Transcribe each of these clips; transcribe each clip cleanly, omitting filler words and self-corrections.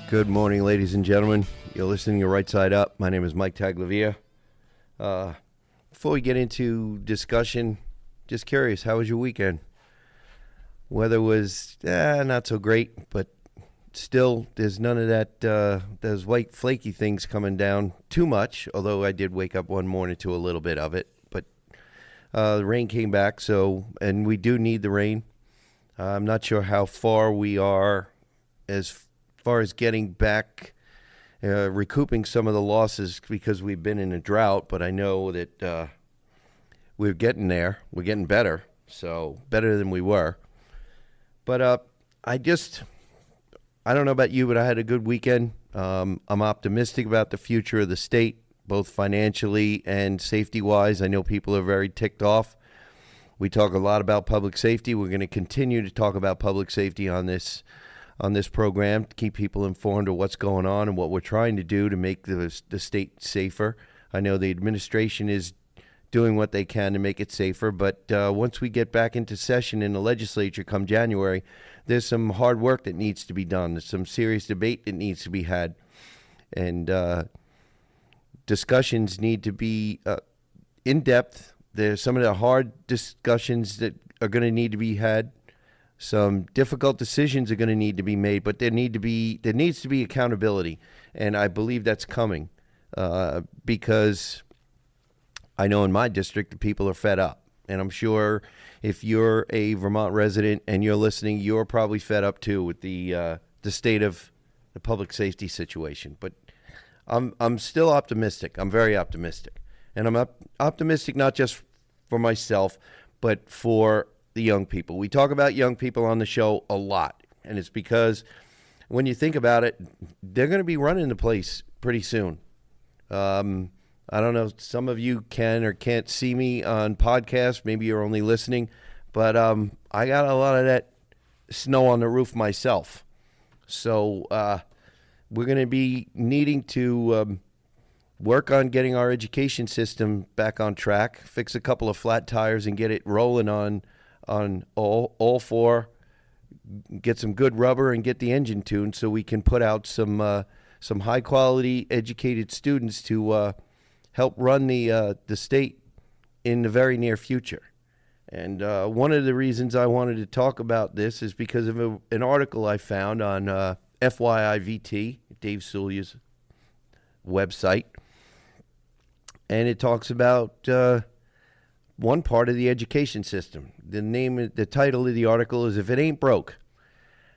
Good morning, ladies and gentlemen. You're listening to Right Side Up. My name is Mike Taglavia. Before we get into discussion, just curious, how was your weekend? Weather was not so great, but still, there's none of that, those white flaky things coming down too much, although I did wake up one morning to a little bit of it. But the rain came back, and we do need the rain. I'm not sure how far we are as far as getting back, recouping some of the losses because we've been in a drought, but I know that we're getting there. We're getting better, so better than we were. But I don't know about you, but I had a good weekend. I'm optimistic about the future of the state, both financially and safety-wise. I know people are very ticked off. We talk a lot about public safety. We're going to continue to talk about public safety on this program to keep people informed of what's going on and what we're trying to do to make the state safer. I know the administration is doing what they can to make it safer, but once we get back into session in the legislature come January, there's some hard work that needs to be done. There's some serious debate that needs to be had, and discussions need to be in-depth. There's some of the hard discussions that are going to need to be had. Some difficult decisions are going to need to be made, but there needs to be accountability, and I believe that's coming because I know in my district the people are fed up, and I'm sure if you're a Vermont resident and you're listening, you're probably fed up too with the state of the public safety situation. But I'm still optimistic. I'm very optimistic, and I'm optimistic not just for myself, but for the young people. We talk about young people on the show a lot, and it's because when you think about it, they're going to be running the place pretty soon. I don't know, some of you can or can't see me on podcasts. Maybe you're only listening, but I got a lot of that snow on the roof myself. So we're going to be needing to work on getting our education system back on track, fix a couple of flat tires and get it rolling on all four, get some good rubber and get the engine tuned so we can put out some high quality educated students to help run the state in the very near future. And one of the reasons I wanted to talk about this is because of an article I found on FYIVT, Dave Sulia's website, and it talks about one part of the education system. The title of the article is "If It Ain't Broke: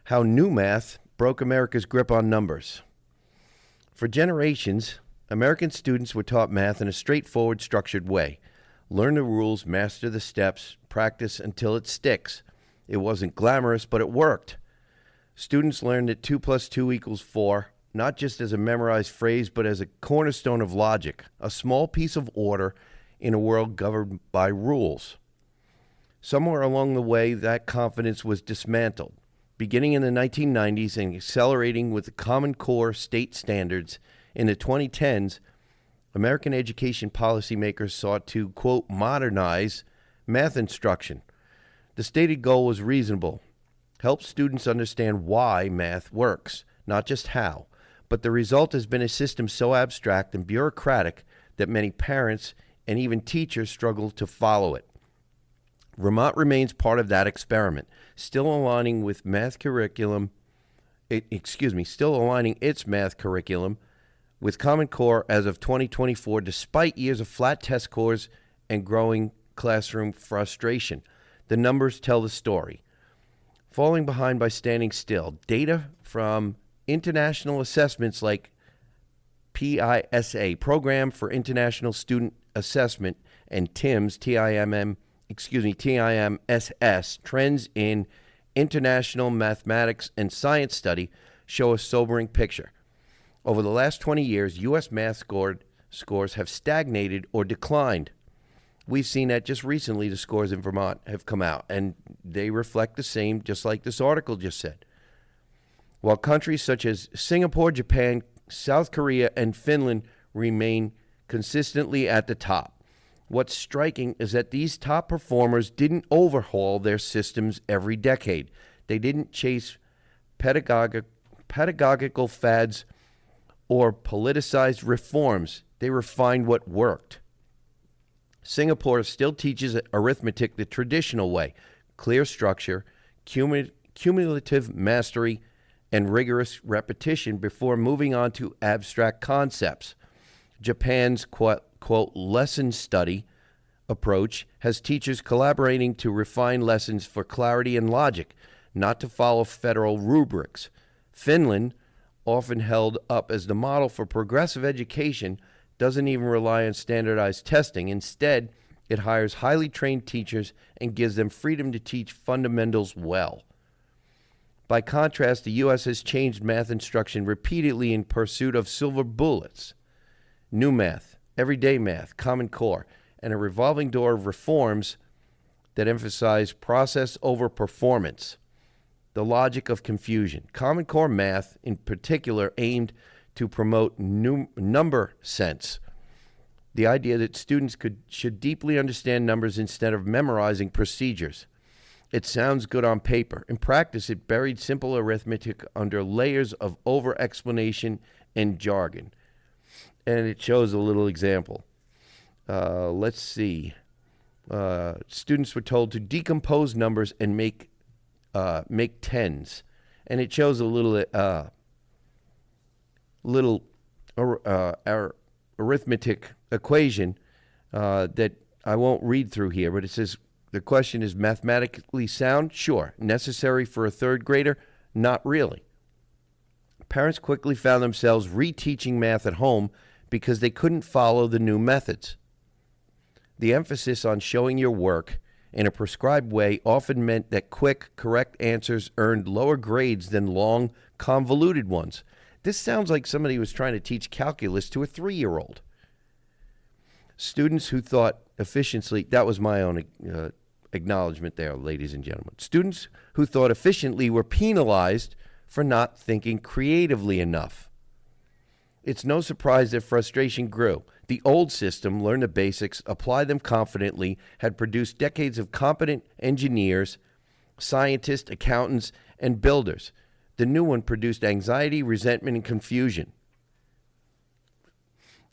How New Math Broke America's Grip on Numbers." For generations, American students were taught math in a straightforward, structured way. Learn the rules, master the steps, practice until it sticks. It wasn't glamorous, but it worked. Students learned that 2 + 2 = 4, not just as a memorized phrase, but as a cornerstone of logic, a small piece of order in a world governed by rules. Somewhere along the way, that confidence was dismantled. Beginning in the 1990s and accelerating with the Common Core state standards in the 2010s, American education policymakers sought to, quote, modernize math instruction. The stated goal was reasonable: help students understand why math works, not just how. But the result has been a system so abstract and bureaucratic that many parents and even teachers struggle to follow it. Vermont remains part of that experiment, still aligning its math curriculum with Common Core as of 2024, despite years of flat test scores and growing classroom frustration. The numbers tell the story. Falling behind by standing still. Data from international assessments like PISA, Program for International Student Assessment, and TIMSS, TIMSS, Trends in International Mathematics and Science Study, show a sobering picture. Over the last 20 years, U.S. math scores have stagnated or declined. We've seen that just recently. The scores in Vermont have come out, and they reflect the same, just like this article just said. While countries such as Singapore, Japan, South Korea, and Finland remain consistently at the top. What's striking is that these top performers didn't overhaul their systems every decade. They didn't chase pedagogical pedagogical fads or politicized reforms. They refined what worked. Singapore still teaches arithmetic the traditional way: clear structure, cumulative mastery, and rigorous repetition before moving on to abstract concepts. Japan's quote lesson study approach has teachers collaborating to refine lessons for clarity and logic, not to follow federal rubrics. Finland, often held up as the model for progressive education, doesn't even rely on standardized testing. Instead, it hires highly trained teachers and gives them freedom to teach fundamentals well. By contrast, the U.S. has changed math instruction repeatedly in pursuit of silver bullets. New math, everyday math, Common Core, and a revolving door of reforms that emphasize process over performance. The logic of confusion. Common Core math, in particular, aimed to promote number sense. The idea that students should deeply understand numbers instead of memorizing procedures. It sounds good on paper. In practice, it buried simple arithmetic under layers of over-explanation and jargon. And it shows a little example. Let's see. Students were told to decompose numbers and make tens. And it shows a little arithmetic equation that I won't read through here, but it says the question is mathematically sound? Sure. Necessary for a third grader? Not really. Parents quickly found themselves reteaching math at home because they couldn't follow the new methods. The emphasis on showing your work in a prescribed way often meant that quick, correct answers earned lower grades than long, convoluted ones. This sounds like somebody was trying to teach calculus to a 3-year-old. Students who thought efficiently, that was my own acknowledgement there, ladies and gentlemen. Students who thought efficiently were penalized for not thinking creatively enough. It's no surprise that frustration grew. The old system, learn the basics, apply them confidently, had produced decades of competent engineers, scientists, accountants, and builders. The new one produced anxiety, resentment, and confusion.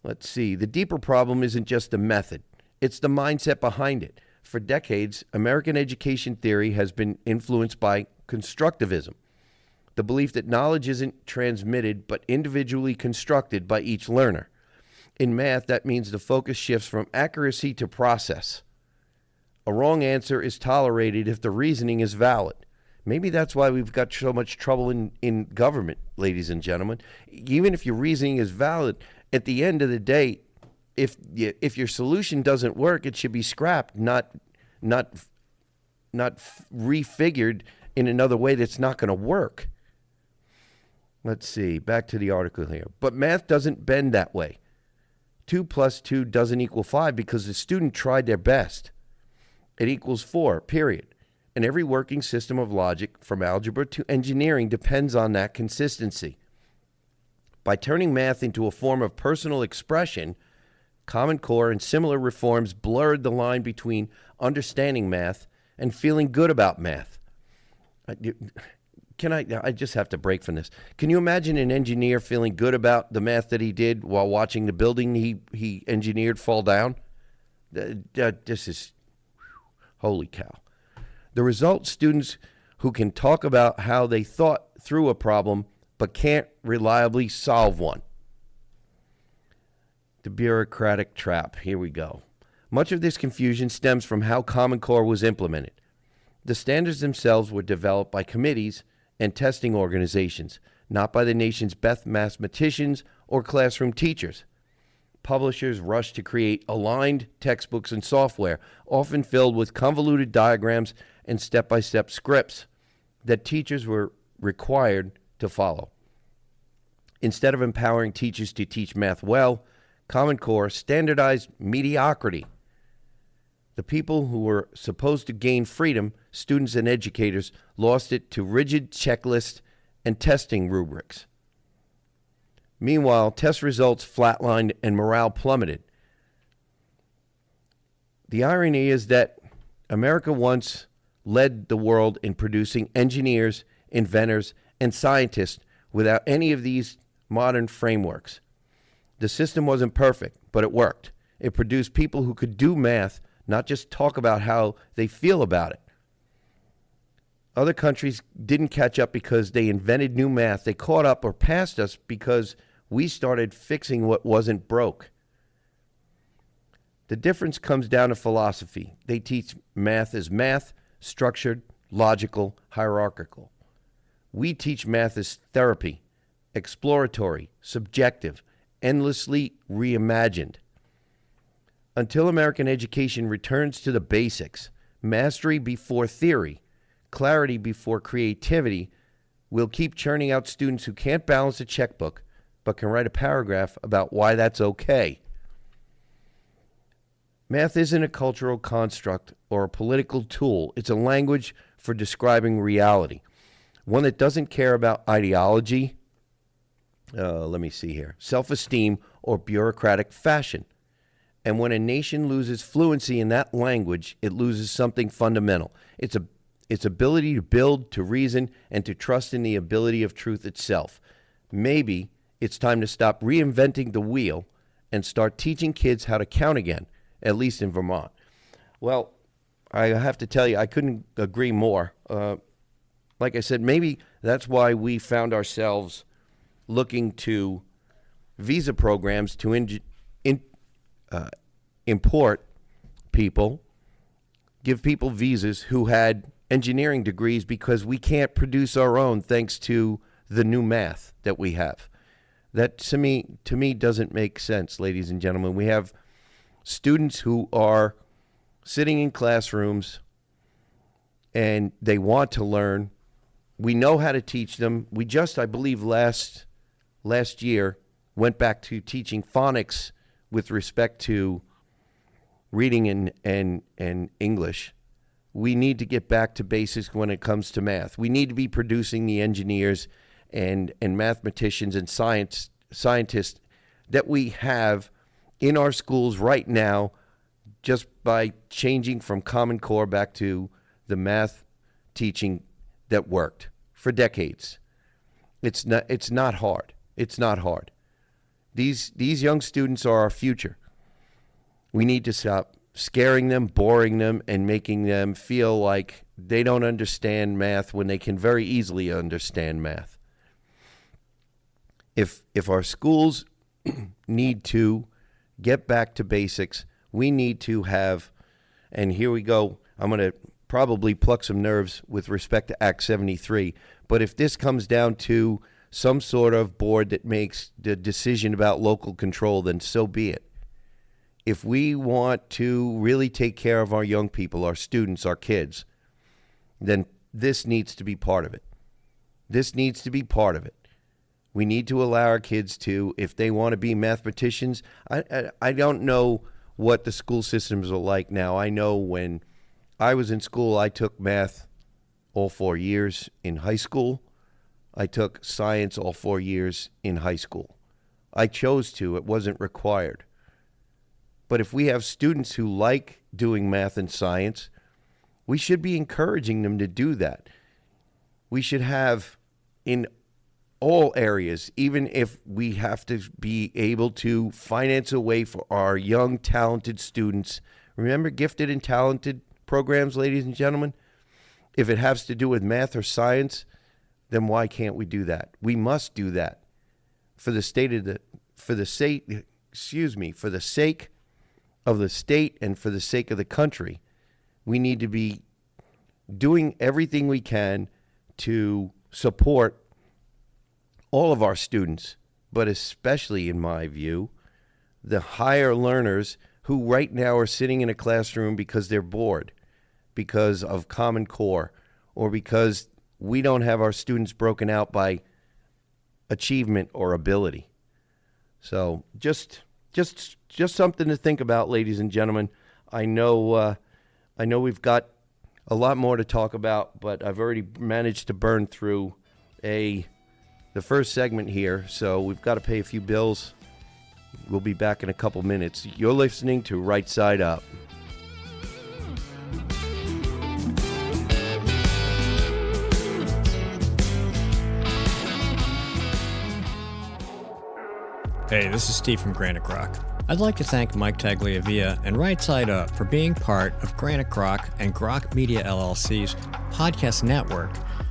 Let's see. The deeper problem isn't just the method. It's the mindset behind it. For decades, American education theory has been influenced by constructivism, the belief that knowledge isn't transmitted but individually constructed by each learner. In math, that means the focus shifts from accuracy to process. A wrong answer is tolerated if the reasoning is valid. Maybe that's why we've got so much trouble in government, ladies and gentlemen. Even if your reasoning is valid, at the end of the day, if your solution doesn't work, it should be scrapped, not refigured in another way that's not going to work. Let's see, back to the article here. But math doesn't bend that way. 2 plus 2 doesn't equal 5 because the student tried their best. It equals 4, period. And every working system of logic, from algebra to engineering, depends on that consistency. By turning math into a form of personal expression, Common Core and similar reforms blurred the line between understanding math and feeling good about math. I just have to break from this. Can you imagine an engineer feeling good about the math that he did while watching the building he engineered fall down? This is, holy cow. The result, students who can talk about how they thought through a problem but can't reliably solve one. The bureaucratic trap. Here we go. Much of this confusion stems from how Common Core was implemented. The standards themselves were developed by committees and testing organizations, not by the nation's best mathematicians or classroom teachers. Publishers rushed to create aligned textbooks and software, often filled with convoluted diagrams and step-by-step scripts that teachers were required to follow. Instead of empowering teachers to teach math well, Common Core standardized mediocrity. The people who were supposed to gain freedom, students and educators, lost it to rigid checklists and testing rubrics. Meanwhile, test results flatlined and morale plummeted. The irony is that America once led the world in producing engineers, inventors, and scientists without any of these modern frameworks. The system wasn't perfect, but it worked. It produced people who could do math, not just talk about how they feel about it. Other countries didn't catch up because they invented new math. They caught up or passed us because we started fixing what wasn't broke. The difference comes down to philosophy. They teach math as math, structured, logical, hierarchical. We teach math as therapy, exploratory, subjective, endlessly reimagined. Until American education returns to the basics, mastery before theory, clarity before creativity, we'll keep churning out students who can't balance a checkbook but can write a paragraph about why that's okay. Math isn't a cultural construct or a political tool. It's a language for describing reality, one that doesn't care about ideology, self-esteem, or bureaucratic fashion. And when a nation loses fluency in that language, it loses something fundamental. Its ability to build, to reason, and to trust in the ability of truth itself. Maybe it's time to stop reinventing the wheel and start teaching kids how to count again, at least in Vermont. Well, I have to tell you, I couldn't agree more. Like I said, maybe that's why we found ourselves looking to visa programs to import people, give people visas who had engineering degrees, because we can't produce our own thanks to the new math that we have. That to me doesn't make sense, ladies and gentlemen. We have students who are sitting in classrooms and they want to learn. We know how to teach them. We just, I believe, last year went back to teaching phonics with respect to reading and English. We need to get back to basics when it comes to math. We need to be producing the engineers and mathematicians and scientists that we have in our schools right now, just by changing from Common Core back to the math teaching that worked for decades. It's not hard. It's not hard. These young students are our future. We need to stop scaring them, boring them, and making them feel like they don't understand math when they can very easily understand math. If our schools need to get back to basics, we need to have, and here we go, I'm going to probably pluck some nerves with respect to Act 73, but if this comes down to some sort of board that makes the decision about local control, then so be it. If we want to really take care of our young people, our students, our kids, then this needs to be part of it. This needs to be part of it. We need to allow our kids to, if they want to be mathematicians. I don't know what the school systems are like now. I know when I was in school, I took math all 4 years in high school. I took science all 4 years in high school. I chose to. It wasn't required. But if we have students who like doing math and science, we should be encouraging them to do that. We should have in all areas, even if we have to be able to finance a way for our young, talented students. Remember gifted and talented programs, ladies and gentlemen? If it has to do with math or science, then why can't we do that? We must do that for the sake of the state and for the sake of the country. We need to be doing everything we can to support all of our students, but especially, in my view, the higher learners who right now are sitting in a classroom because they're bored, because of Common Core, or because we don't have our students broken out by achievement or ability. So just something to think about, ladies and gentlemen. I know we've got a lot more to talk about, but I've already managed to burn through the first segment here, so we've got to pay a few bills. We'll be back in a couple minutes. You're listening to Right Side Up. Hey, this is Steve from Granite Croc. I'd like to thank Mike Tagliavia and Right Side Up for being part of Granite Croc and Grok Media LLC's podcast network.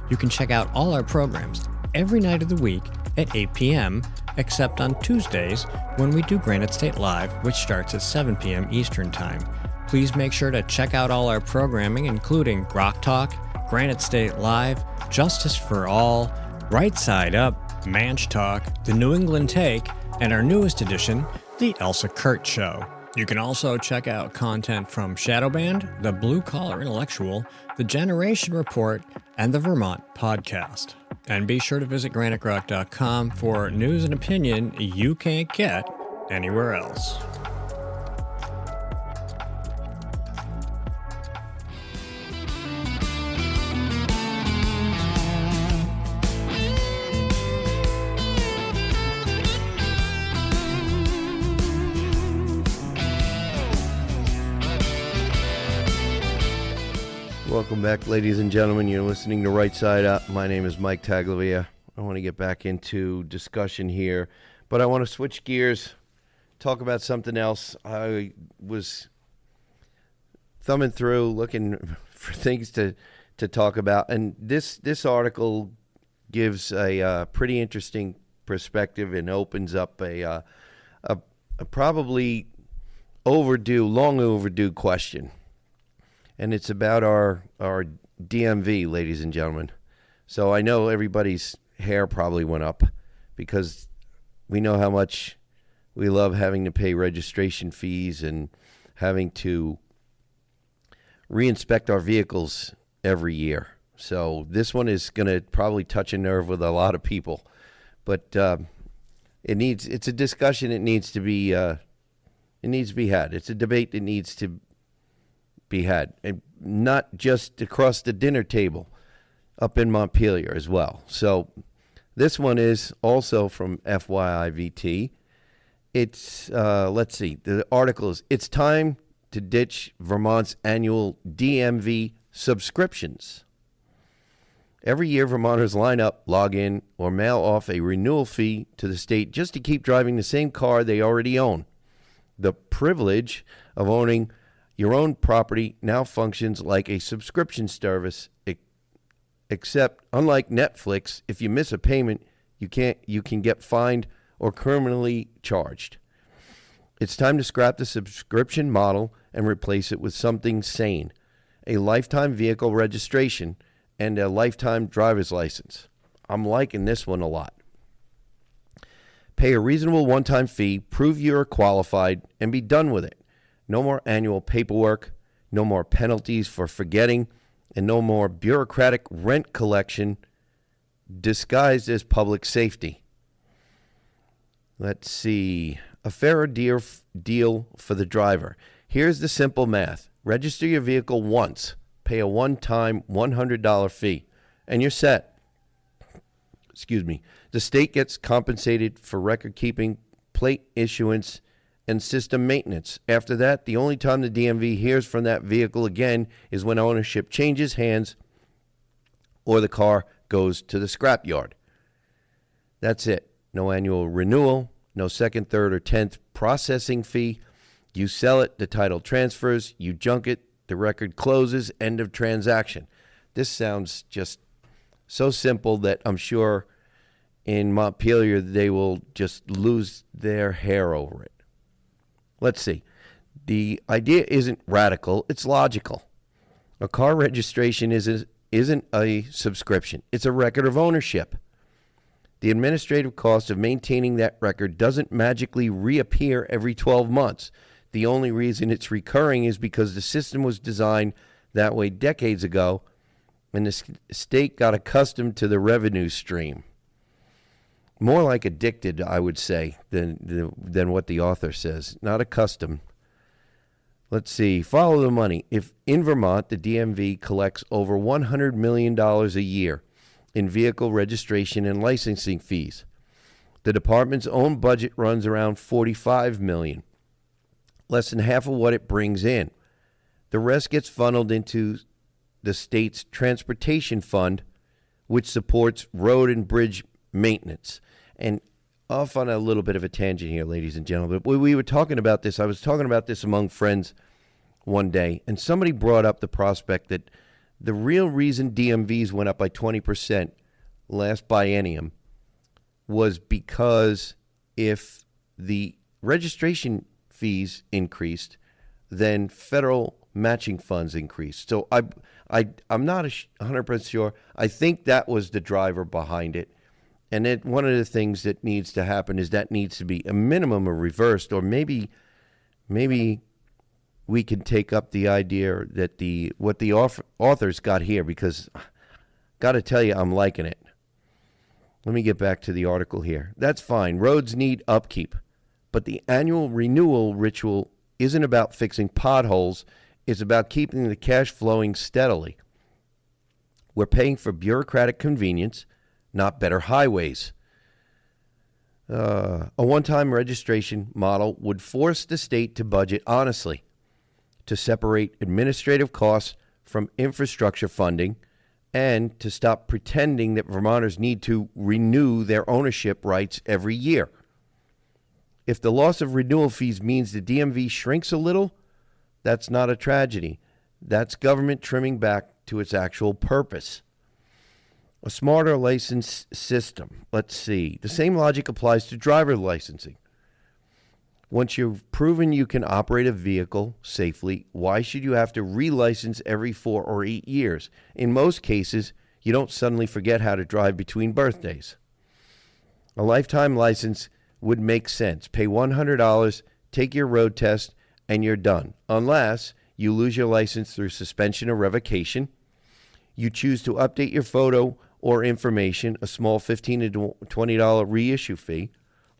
You can check out all our programs every night of the week at 8 p.m., except on Tuesdays when we do Granite State Live, which starts at 7 p.m. Eastern Time. Please make sure to check out all our programming, including Grok Talk, Granite State Live, Justice for All, Right Side Up, Manch Talk, The New England Take, and our newest edition, The Elsa Kurt Show. You can also check out content from Shadowband, The Blue Collar Intellectual, The Generation Report, and The Vermont Podcast. And be sure to visit GraniteGrock.com for news and opinion you can't get anywhere else. Welcome back, ladies and gentlemen. You're listening to Right Side Up. My name is Mike Taglia. I want to get back into discussion here, but I want to switch gears, talk about something else. I was thumbing through, looking for things to talk about, and this article gives a pretty interesting perspective and opens up a probably long overdue question. And it's about our DMV, ladies and gentlemen. So I know everybody's hair probably went up because we know how much we love having to pay registration fees and having to reinspect our vehicles every year. So this one is going to probably touch a nerve with a lot of people. But it's a discussion that needs to be had. It's a debate that needs to be had, and not just across the dinner table, up in Montpelier as well. So this one is also from FYIVT. It's, let's see, the article is, "It's time to ditch Vermont's annual DMV subscriptions." Every year, Vermonters line up, log in, or mail off a renewal fee to the state just to keep driving the same car they already own. The privilege of owning your own property now functions like a subscription service, except unlike Netflix, if you miss a payment, you can get fined or criminally charged. It's time to scrap the subscription model and replace it with something sane, a lifetime vehicle registration and a lifetime driver's license. I'm liking this one a lot. Pay a reasonable one-time fee, prove you're qualified, and be done with it. No more annual paperwork, no more penalties for forgetting, and no more bureaucratic rent collection disguised as public safety. Let's see. A fairer deal for the driver. Here's the simple math. Register your vehicle once, pay a one-time $100 fee, and you're set. Excuse me. The state gets compensated for record keeping, plate issuance, and system maintenance. After that, the only time the DMV hears from that vehicle again is when ownership changes hands or the car goes to the scrapyard. That's it. No annual renewal, no second, third, or 10th processing fee. You sell it, the title transfers, you junk it, the record closes, end of transaction. This sounds just so simple that I'm sure in Montpelier they will just lose their hair over it. Let's see. The idea isn't radical, it's logical. A car registration isn't a subscription. It's a record of ownership. The administrative cost of maintaining that record doesn't magically reappear every 12 months. The only reason it's recurring is because the system was designed that way decades ago, and the state got accustomed to the revenue stream. More like addicted, I would say, than what the author says. Not accustomed. Let's see. Follow the money. If in Vermont, the DMV collects over $100 million a year in vehicle registration and licensing fees. The department's own budget runs around $45 million, less than half of what it brings in. The rest gets funneled into the state's transportation fund, which supports road and bridge maintenance. And off on a little bit of a tangent here, ladies and gentlemen. But we were talking about this. I was talking about this among friends one day, and somebody brought up the prospect that the real reason DMVs went up by 20% last biennium was because if the registration fees increased, then federal matching funds increased. So I'm not 100% sure. I think that was the driver behind it. And then one of the things that needs to happen is that needs to be a minimum of reversed, or maybe we can take up the idea that what the authors got here, because got to tell you, I'm liking it. Let me get back to the article here. That's fine. Roads need upkeep, but the annual renewal ritual isn't about fixing potholes. It's about keeping the cash flowing steadily. We're paying for bureaucratic convenience, not better highways. A one-time registration model would force the state to budget honestly, to separate administrative costs from infrastructure funding, and to stop pretending that Vermonters need to renew their ownership rights every year. If the loss of renewal fees means the DMV shrinks a little, that's not a tragedy. That's government trimming back to its actual purpose. A smarter license system. Let's see. The same logic applies to driver licensing. Once you've proven you can operate a vehicle safely, why should you have to relicense every 4 or 8 years? In most cases, you don't suddenly forget how to drive between birthdays. A lifetime license would make sense. Pay $100, take your road test, and you're done. Unless you lose your license through suspension or revocation, you choose to update your photo or information, a small $15 to $20 reissue fee,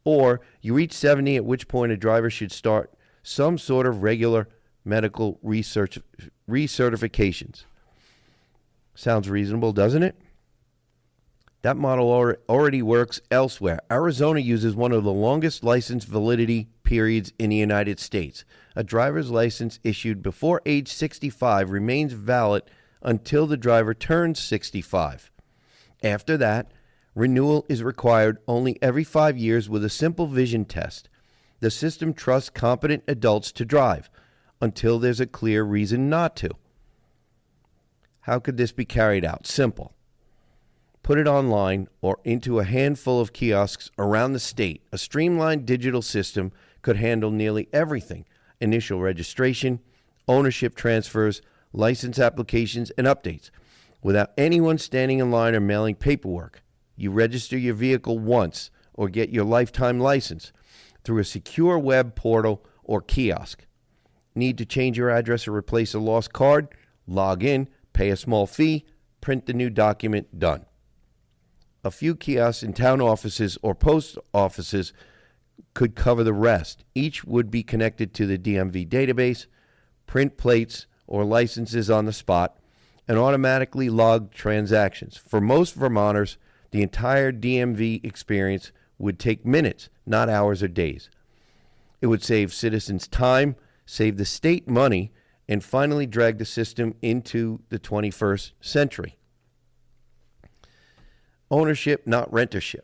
or you reach 70, at which point a driver should start some sort of regular medical research recertifications. Sounds reasonable, doesn't it? That model already works elsewhere. Arizona uses one of the longest license validity periods in the United States. A driver's license issued before age 65 remains valid until the driver turns 65. After that, renewal is required only every 5 years with a simple vision test. The system trusts competent adults to drive until there's a clear reason not to. How could this be carried out? Simple. Put it online or into a handful of kiosks around the state. A streamlined digital system could handle nearly everything: initial registration, ownership transfers, license applications, and updates, without anyone standing in line or mailing paperwork. You register your vehicle once or get your lifetime license through a secure web portal or kiosk. Need to change your address or replace a lost card? Log in, pay a small fee, print the new document, done. A few kiosks in town offices or post offices could cover the rest. Each would be connected to the DMV database, print plates or licenses on the spot, and automatically log transactions. For most Vermonters, the entire DMV experience would take minutes, not hours or days. It would save citizens time, save the state money, and finally drag the system into the 21st century. Ownership, not rentership.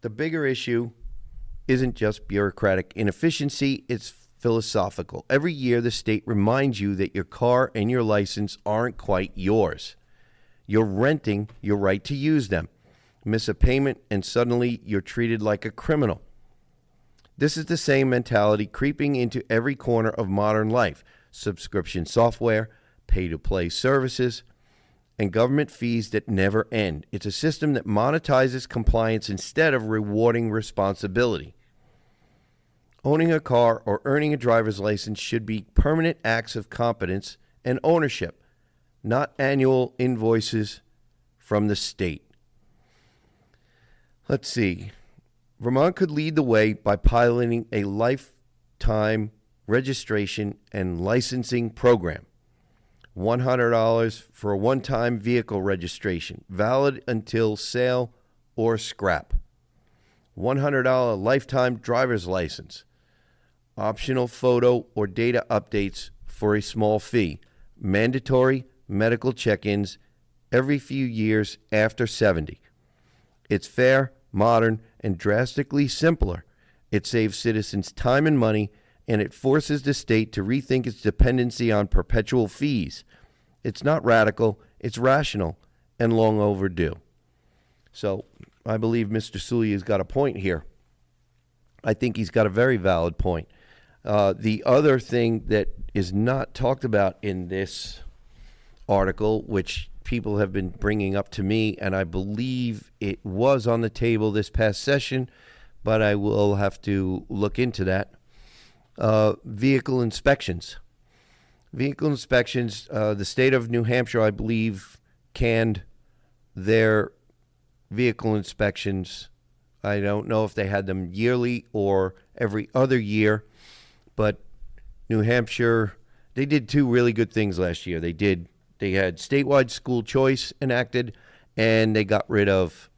The bigger issue isn't just bureaucratic inefficiency, it's philosophical. Every year, the state reminds you that your car and your license aren't quite yours. You're renting your right to use them. Miss a payment, and suddenly you're treated like a criminal. This is the same mentality creeping into every corner of modern life: subscription software, pay-to-play services, and government fees that never end. It's a system that monetizes compliance instead of rewarding responsibility. Owning a car or earning a driver's license should be permanent acts of competence and ownership, not annual invoices from the state. Let's see. Vermont could lead the way by piloting a lifetime registration and licensing program. $100 for a one-time vehicle registration, valid until sale or scrap. $100 lifetime driver's license. Optional photo or data updates for a small fee. Mandatory medical check-ins every few years after 70. It's fair, modern, and drastically simpler. It saves citizens time and money, and it forces the state to rethink its dependency on perpetual fees. It's not radical, it's rational and long overdue. So I believe Mr. Sully's got a point here. I think he's got a very valid point. The other thing that is not talked about in this article, which people have been bringing up to me, and I believe it was on the table this past session, but I will have to look into that. Vehicle inspections. Vehicle inspections, the state of New Hampshire, I believe, canned their vehicle inspections. I don't know if they had them yearly or every other year, but New Hampshire, they did two really good things last year. They had statewide school choice enacted, and they got rid of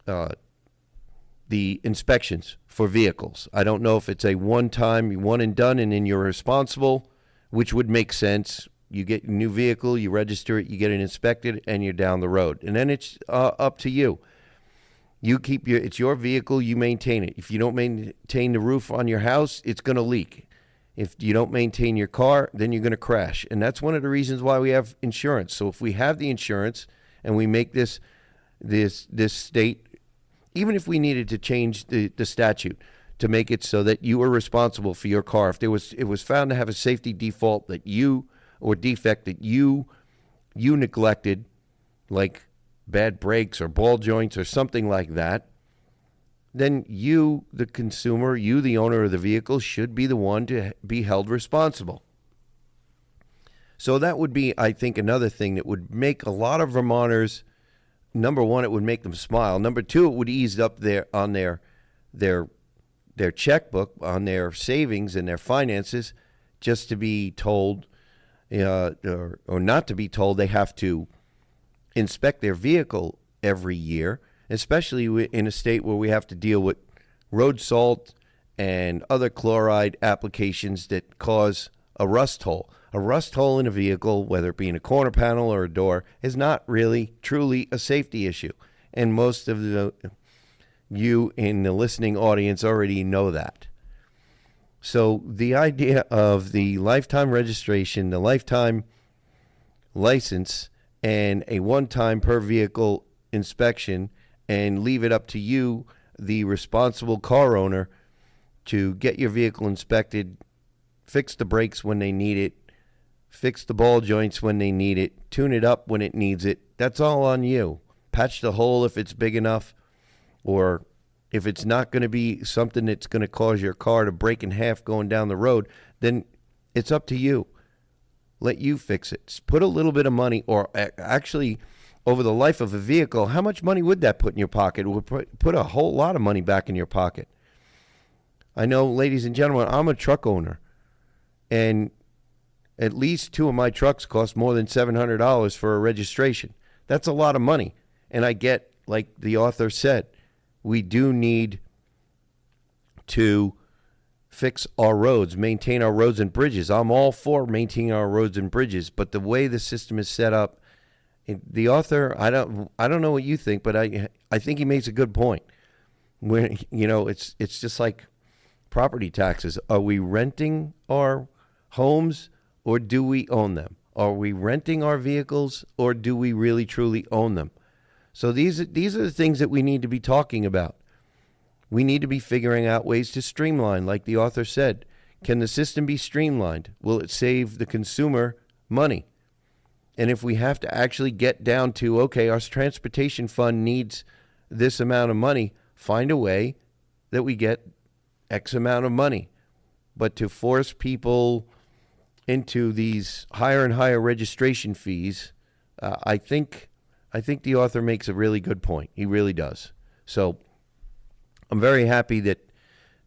the inspections for vehicles. I don't know if it's a one-time, one and done, and then you're responsible, which would make sense. You get a new vehicle, you register it, you get it inspected, and you're down the road. And then it's up to you. It's your vehicle, you maintain it. If you don't maintain the roof on your house, it's going to leak. If you don't maintain your car, then you're going to crash. And that's one of the reasons why we have insurance. So if we have the insurance and we make this state, even if we needed to change the statute to make it so that you are responsible for your car, if it was found to have a safety default that you or defect that you neglected, like bad brakes or ball joints or something like that, then you, the consumer, you, the owner of the vehicle, should be the one to be held responsible. So that would be, I think, another thing that would make a lot of Vermonters, number one, it would make them smile. Number two, it would ease up on their checkbook, on their savings and their finances, just to be told, or not to be told they have to inspect their vehicle every year, especially in a state where we have to deal with road salt and other chloride applications that cause a rust hole. A rust hole in a vehicle, whether it be in a corner panel or a door, is not really truly a safety issue. And most of you in the listening audience already know that. So the idea of the lifetime registration, the lifetime license, and a one-time per vehicle inspection, and leave it up to you, the responsible car owner, to get your vehicle inspected, fix the brakes when they need it, fix the ball joints when they need it, tune it up when it needs it. That's all on you. Patch the hole if it's big enough, or if it's not going to be something that's going to cause your car to break in half going down the road, then it's up to you. Let you fix it. Put a little bit of money, or actually, over the life of a vehicle, how much money would that put in your pocket? It would put a whole lot of money back in your pocket. I know, ladies and gentlemen, I'm a truck owner, and at least two of my trucks cost more than $700 for a registration. That's a lot of money. And I get, like the author said, we do need to fix our roads, maintain our roads and bridges. I'm all for maintaining our roads and bridges, but the way the system is set up, the author, I don't know what you think, but I think he makes a good point. When it's just like property taxes. Are we renting our homes, or do we own them? Are we renting our vehicles, or do we really truly own them? So these are the things that we need to be talking about. We need to be figuring out ways to streamline, like the author said. Can the system be streamlined? Will it save the consumer money? And if we have to actually get down to, okay, our transportation fund needs this amount of money, find a way that we get X amount of money. But to force people into these higher and higher registration fees, I think the author makes a really good point. He really does. So I'm very happy that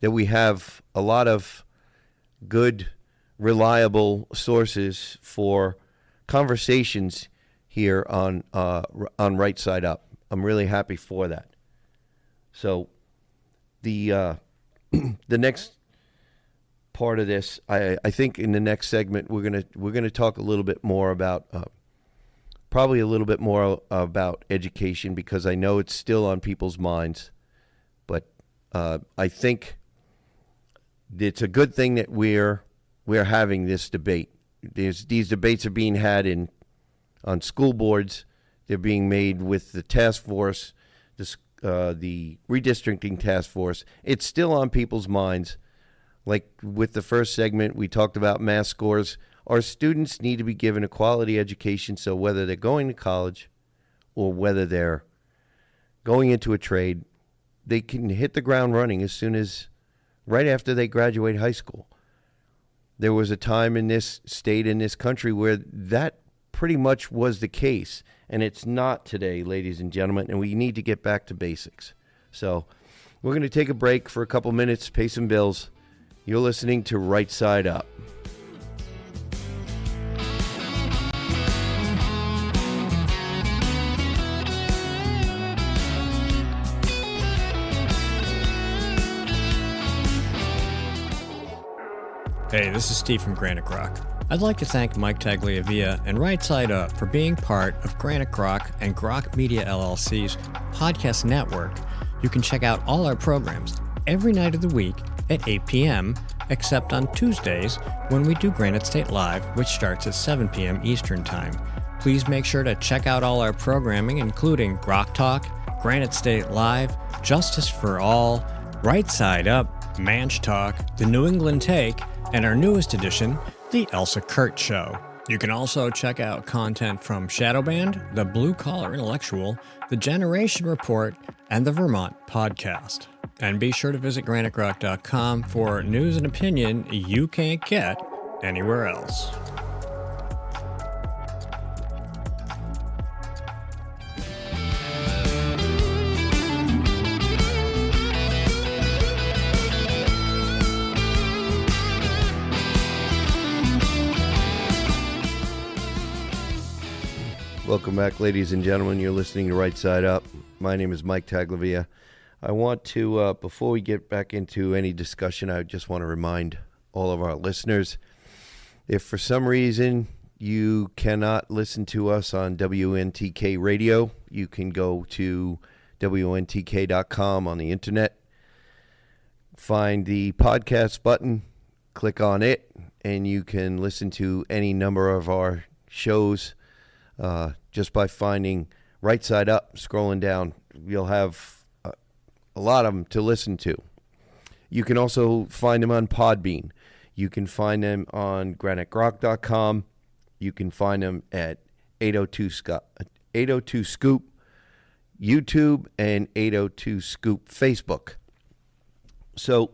we have a lot of good, reliable sources for conversations here on Right Side Up. I'm really happy for that. So the next part of this, I think in the next segment we're gonna talk a little bit more about probably a little bit more about education, because I know it's still on people's minds. But I think it's a good thing that we're having this debate. These debates are being had on school boards. They're being made with the task force, the redistricting task force. It's still on people's minds. Like with the first segment, we talked about math scores. Our students need to be given a quality education, so whether they're going to college or whether they're going into a trade, they can hit the ground running right after they graduate high school. There was a time in this state, in this country, where that pretty much was the case, and it's not today, ladies and gentlemen, and we need to get back to basics. So we're going to take a break for a couple minutes, pay some bills. You're listening to Right Side Up. Hey, this is Steve from Granite Rock. I'd like to thank Mike Tagliavia and Right Side Up for being part of Granite Grok and Grok Media LLC's podcast network. You can check out all our programs every night of the week at 8 p.m., except on Tuesdays when we do Granite State Live, which starts at 7 p.m. Eastern Time. Please make sure to check out all our programming, including Grok Talk, Granite State Live, Justice for All, Right Side Up, Manch Talk, The New England Take, and our newest edition, The Elsa Kurt Show. You can also check out content from Shadowband, The Blue Collar Intellectual, The Generation Report, and the Vermont Podcast. And be sure to visit granitegrok.com for news and opinion you can't get anywhere else. Welcome back, ladies and gentlemen. You're listening to Right Side Up. My name is Mike Tagliavia. I want to, before we get back into any discussion, I just want to remind all of our listeners, if for some reason you cannot listen to us on WNTK radio, you can go to WNTK.com on the internet, find the podcast button, click on it, and you can listen to any number of our shows just by finding Right Side Up, scrolling down. You'll have a lot of them to listen to. You can also find them on Podbean. You can find them on granitegrok.com. You can find them at 802 Scoop YouTube and 802 Scoop Facebook. So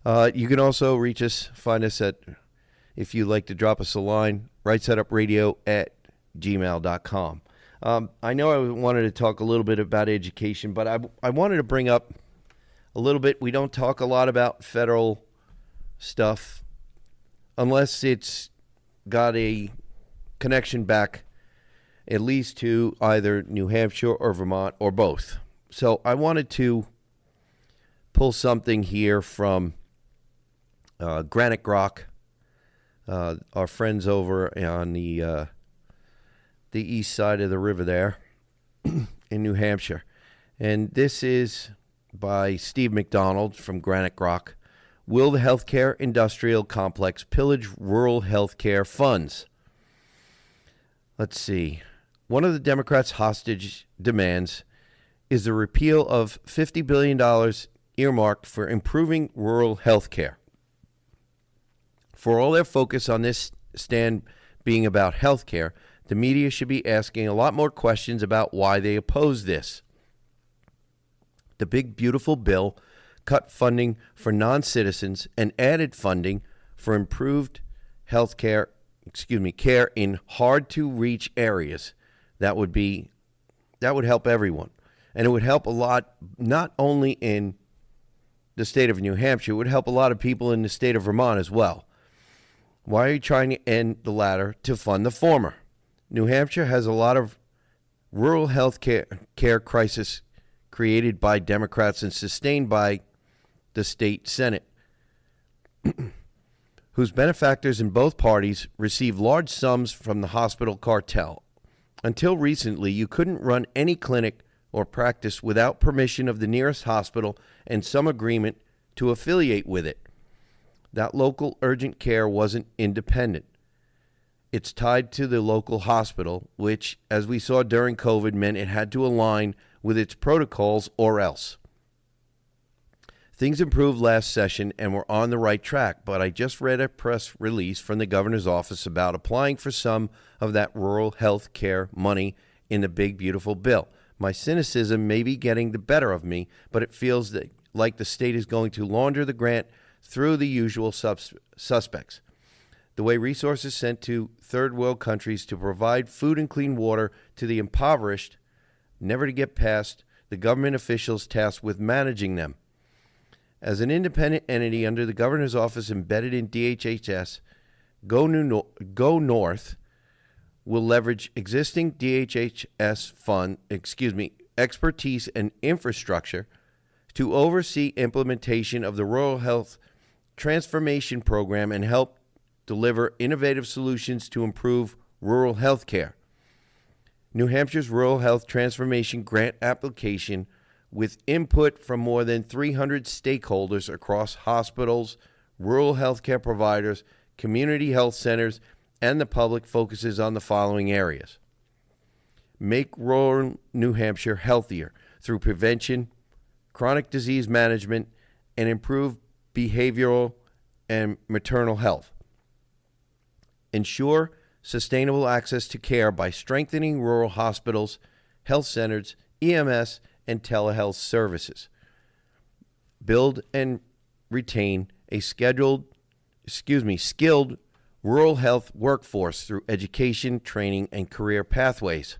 you can also reach us, find us at, if you'd like to drop us a line, rightsiteupradio@gmail.com. I know I wanted to talk a little bit about education, but I wanted to bring up a little bit. We don't talk a lot about federal stuff unless it's got a connection back at least to either New Hampshire or Vermont or both. So I wanted to pull something here from Granite Grok, our friends over on the east side of the river there in New Hampshire. And this is by Steve McDonald from Granite Grok. Will the healthcare industrial complex pillage rural healthcare funds? Let's see. One of the Democrats' hostage demands is the repeal of $50 billion earmarked for improving rural healthcare. For all their focus on this stand being about healthcare, the media should be asking a lot more questions about why they oppose this. The big, beautiful bill cut funding for non-citizens and added funding for improved care in hard-to-reach areas. That would help everyone. And it would help a lot, not only in the state of New Hampshire, it would help a lot of people in the state of Vermont as well. Why are you trying to end the latter to fund the former? New Hampshire has a lot of rural health care crisis created by Democrats and sustained by the state Senate, whose benefactors in both parties receive large sums from the hospital cartel. Until recently, you couldn't run any clinic or practice without permission of the nearest hospital and some agreement to affiliate with it. That local urgent care wasn't independent. It's tied to the local hospital, which, as we saw during COVID, meant it had to align with its protocols or else. Things improved last session and we're on the right track, but I just read a press release from the governor's office about applying for some of that rural health care money in the big, beautiful bill. My cynicism may be getting the better of me, but it feels like the state is going to launder the grant through the usual suspects. The way resources sent to third world countries to provide food and clean water to the impoverished, never to get past the government officials tasked with managing them. As an independent entity under the governor's office embedded in DHHS, Go North will leverage existing DHHS expertise and infrastructure to oversee implementation of the Rural Health Transformation Program and help deliver innovative solutions to improve rural health care. New Hampshire's Rural Health Transformation Grant application, with input from more than 300 stakeholders across hospitals, rural health care providers, community health centers, and the public, focuses on the following areas. Make rural New Hampshire healthier through prevention, chronic disease management, and improve behavioral and maternal health. Ensure sustainable access to care by strengthening rural hospitals, health centers, EMS, and telehealth services. Build and retain a skilled rural health workforce through education, training, and career pathways.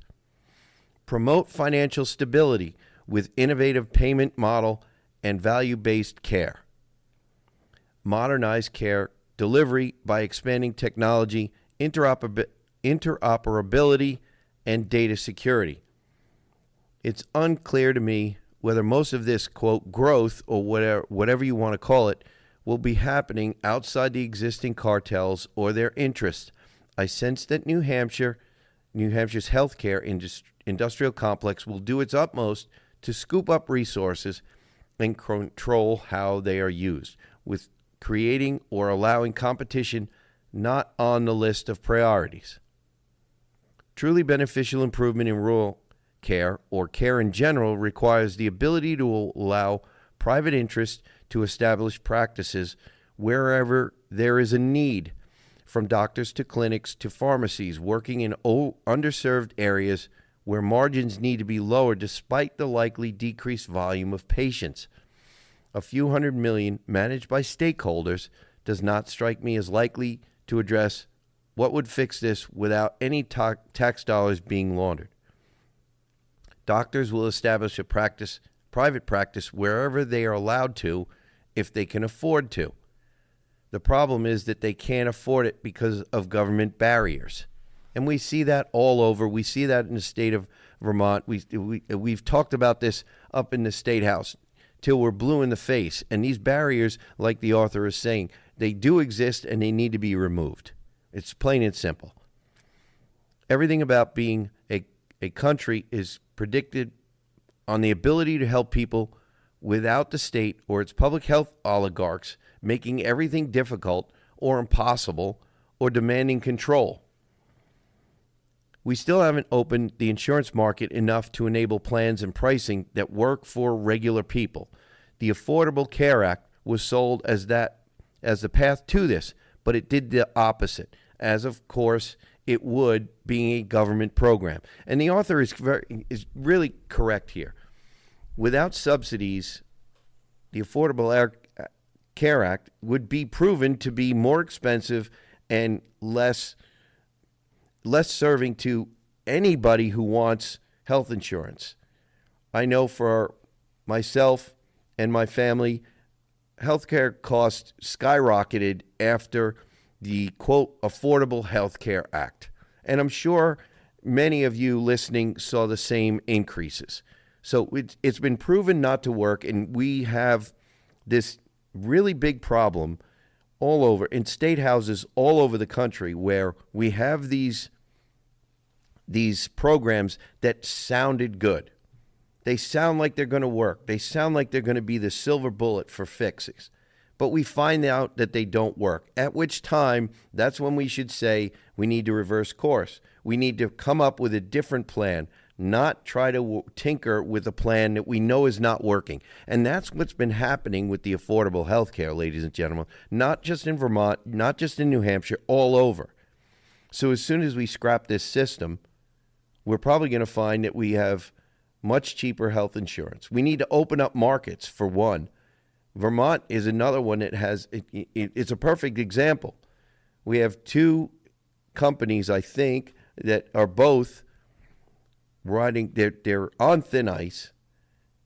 Promote financial stability with innovative payment model and value-based care. Modernize care delivery by expanding technology, interoperability, and data security. It's unclear to me whether most of this, quote, growth, or whatever you want to call it, will be happening outside the existing cartels or their interests. I sense that New Hampshire's healthcare industrial complex will do its utmost to scoop up resources and control how they are used, with creating or allowing competition not on the list of priorities. Truly beneficial improvement in rural care, or care in general, requires the ability to allow private interest to establish practices wherever there is a need, from doctors to clinics to pharmacies, working in underserved areas where margins need to be lower despite the likely decreased volume of patients. A few $100 million managed by stakeholders does not strike me as likely to address what would fix this without any tax dollars being laundered. Doctors will establish a private practice wherever they are allowed to, if they can afford to. The problem is that they can't afford it because of government barriers. And we see that all over. We see that in the state of Vermont. We've talked about this up in the State House till we're blue in the face. And these barriers, like the author is saying, they do exist and they need to be removed. It's plain and simple. Everything about being a country is predicted on the ability to help people without the state or its public health oligarchs making everything difficult or impossible or demanding control. We still haven't opened the insurance market enough to enable plans and pricing that work for regular people. The Affordable Care Act was sold as the path to this, but it did the opposite, as of course it would, being a government program. And the author is really correct here. Without subsidies, the Affordable Care Act would be proven to be more expensive and less serving to anybody who wants health insurance. I know for myself and my family, healthcare costs skyrocketed after the, quote, Affordable Health Care Act. And I'm sure many of you listening saw the same increases. So it's been proven not to work, and we have this really big problem all over, in state houses all over the country, where we have these programs that sounded good. They sound like they're going to work. They sound like they're going to be the silver bullet for fixes. But we find out that they don't work, at which time that's when we should say we need to reverse course. We need to come up with a different plan, not try to tinker with a plan that we know is not working. And that's what's been happening with the affordable health care, ladies and gentlemen, not just in Vermont, not just in New Hampshire, all over. So as soon as we scrap this system, we're probably going to find that we have much cheaper health insurance. We need to open up markets, for one. Vermont is another one that has, it's a perfect example. We have two companies, I think, that are both riding, they're on thin ice.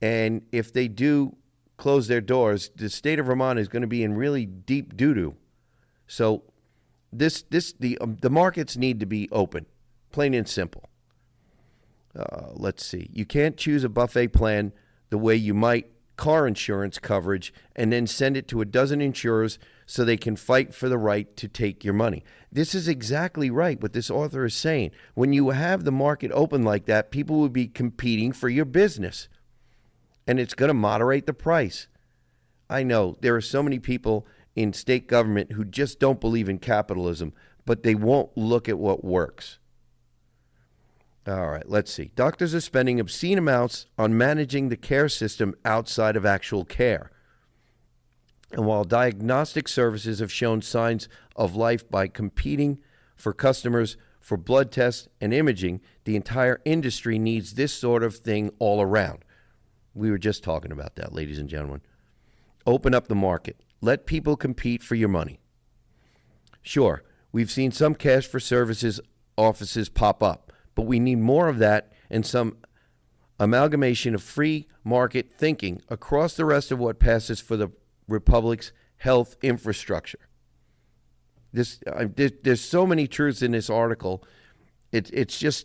And if they do close their doors, the state of Vermont is going to be in really deep doo-doo. So the markets need to be open, plain and simple. Let's see. You can't choose a buffet plan the way you might car insurance coverage and then send it to a dozen insurers so they can fight for the right to take your money. This is exactly right what this author is saying. When you have the market open like that, people will be competing for your business, and it's going to moderate the price. I know there are so many people in state government who just don't believe in capitalism, but they won't look at what works. All right, let's see. Doctors are spending obscene amounts on managing the care system outside of actual care. And while diagnostic services have shown signs of life by competing for customers for blood tests and imaging, the entire industry needs this sort of thing all around. We were just talking about that, ladies and gentlemen. Open up the market. Let people compete for your money. Sure, we've seen some cash for services offices pop up, but we need more of that and some amalgamation of free market thinking across the rest of what passes for the Republic's health infrastructure. There's so many truths in this article. It's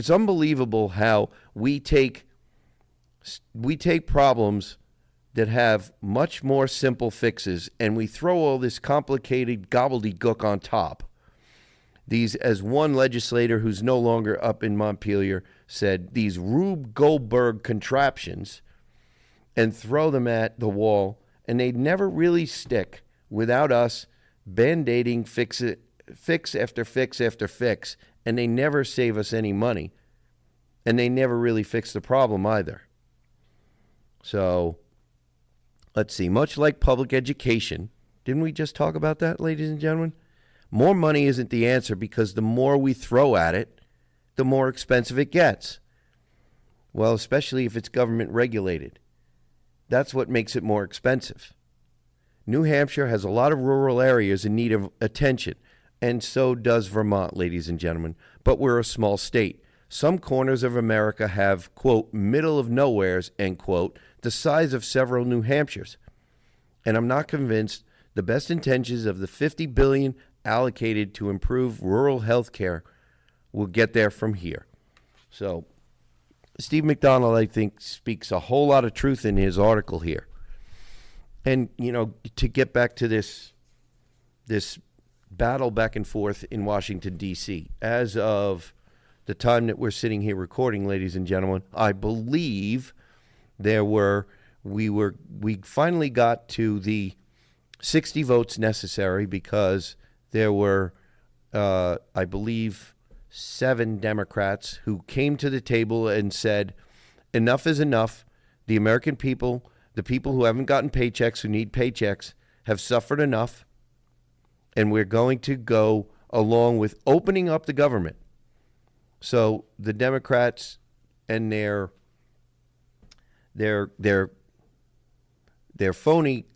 unbelievable how we take problems that have much more simple fixes and we throw all this complicated gobbledygook on top. These, as one legislator who's no longer up in Montpelier said, these Rube Goldberg contraptions, and throw them at the wall, and they never really stick without us band-aiding fix after fix after fix, and they never save us any money, and they never really fix the problem either. So, let's see. Much like public education, didn't we just talk about that, ladies and gentlemen? More money isn't the answer because the more we throw at it, the more expensive it gets. Well, especially if it's government regulated. That's what makes it more expensive. New Hampshire has a lot of rural areas in need of attention, and so does Vermont, ladies and gentlemen. But we're a small state. Some corners of America have, quote, middle of nowheres, end quote, the size of several New Hampshires. And I'm not convinced the best intentions of the $50 billion allocated to improve rural health care will get there from here. So Steve McDonald, I think, speaks a whole lot of truth in his article here. And, you know, to get back to this battle back and forth in Washington, D.C., as of the time that we're sitting here recording, ladies and gentlemen, I believe we finally got to the 60 votes necessary because there were, I believe, 7 Democrats who came to the table and said, enough is enough. The American people, the people who haven't gotten paychecks, who need paychecks, have suffered enough, and we're going to go along with opening up the government. So the Democrats and their phony,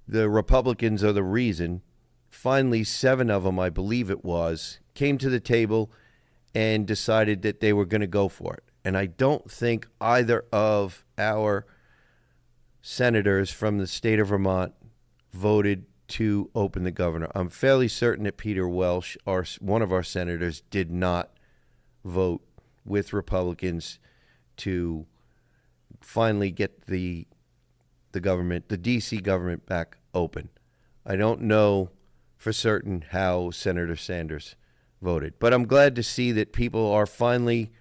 the Republicans are the reason. Finally, 7 of them, I believe it was, came to the table and decided that they were going to go for it. And I don't think either of our senators from the state of Vermont voted to open the governor. I'm fairly certain that Peter Welch, one of our senators, did not vote with Republicans to finally get the government, the D.C. government, back open. I don't know for certain how Senator Sanders voted, but I'm glad to see that people are finally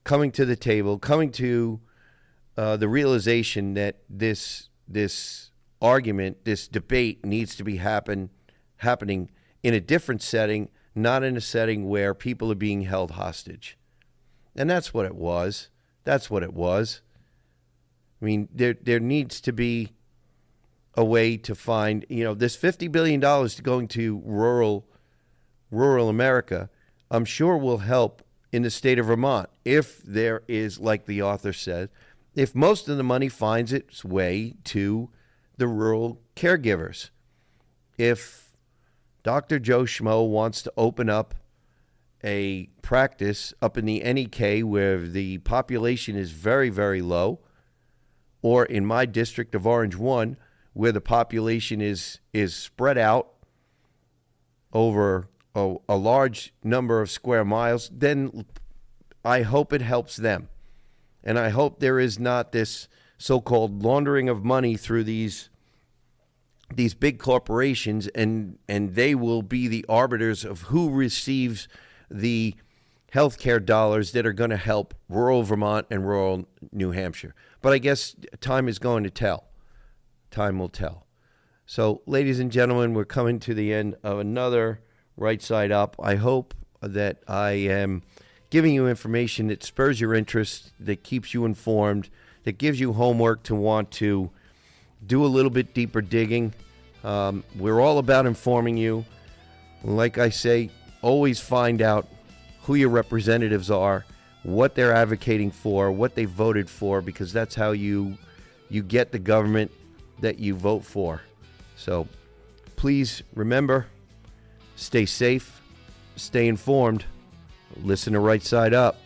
coming to the table, coming to the realization that this argument, this debate needs to be happening in a different setting, not in a setting where people are being held hostage. And that's what it was. That's what it was. I mean, there needs to be a way to find, this $50 billion going to rural America, I'm sure will help in the state of Vermont if there is, like the author said, if most of the money finds its way to the rural caregivers. If Dr. Joe Schmo wants to open up a practice up in the NEK where the population is very, very low, or in my district of Orange 1, where the population is spread out over a large number of square miles, then I hope it helps them. And I hope there is not this so-called laundering of money through these big corporations, and they will be the arbiters of who receives the healthcare dollars that are going to help rural Vermont and rural New Hampshire. But I guess time is going to tell. Time will tell. So, ladies and gentlemen, we're coming to the end of another Right Side Up. I hope that I am giving you information that spurs your interest, that keeps you informed, that gives you homework to want to do a little bit deeper digging. We're all about informing you. Like I say, always find out who your representatives are, what they're advocating for, what they voted for, because that's how you get the government that you vote for. So please remember, stay safe, stay informed, listen to Right Side Up.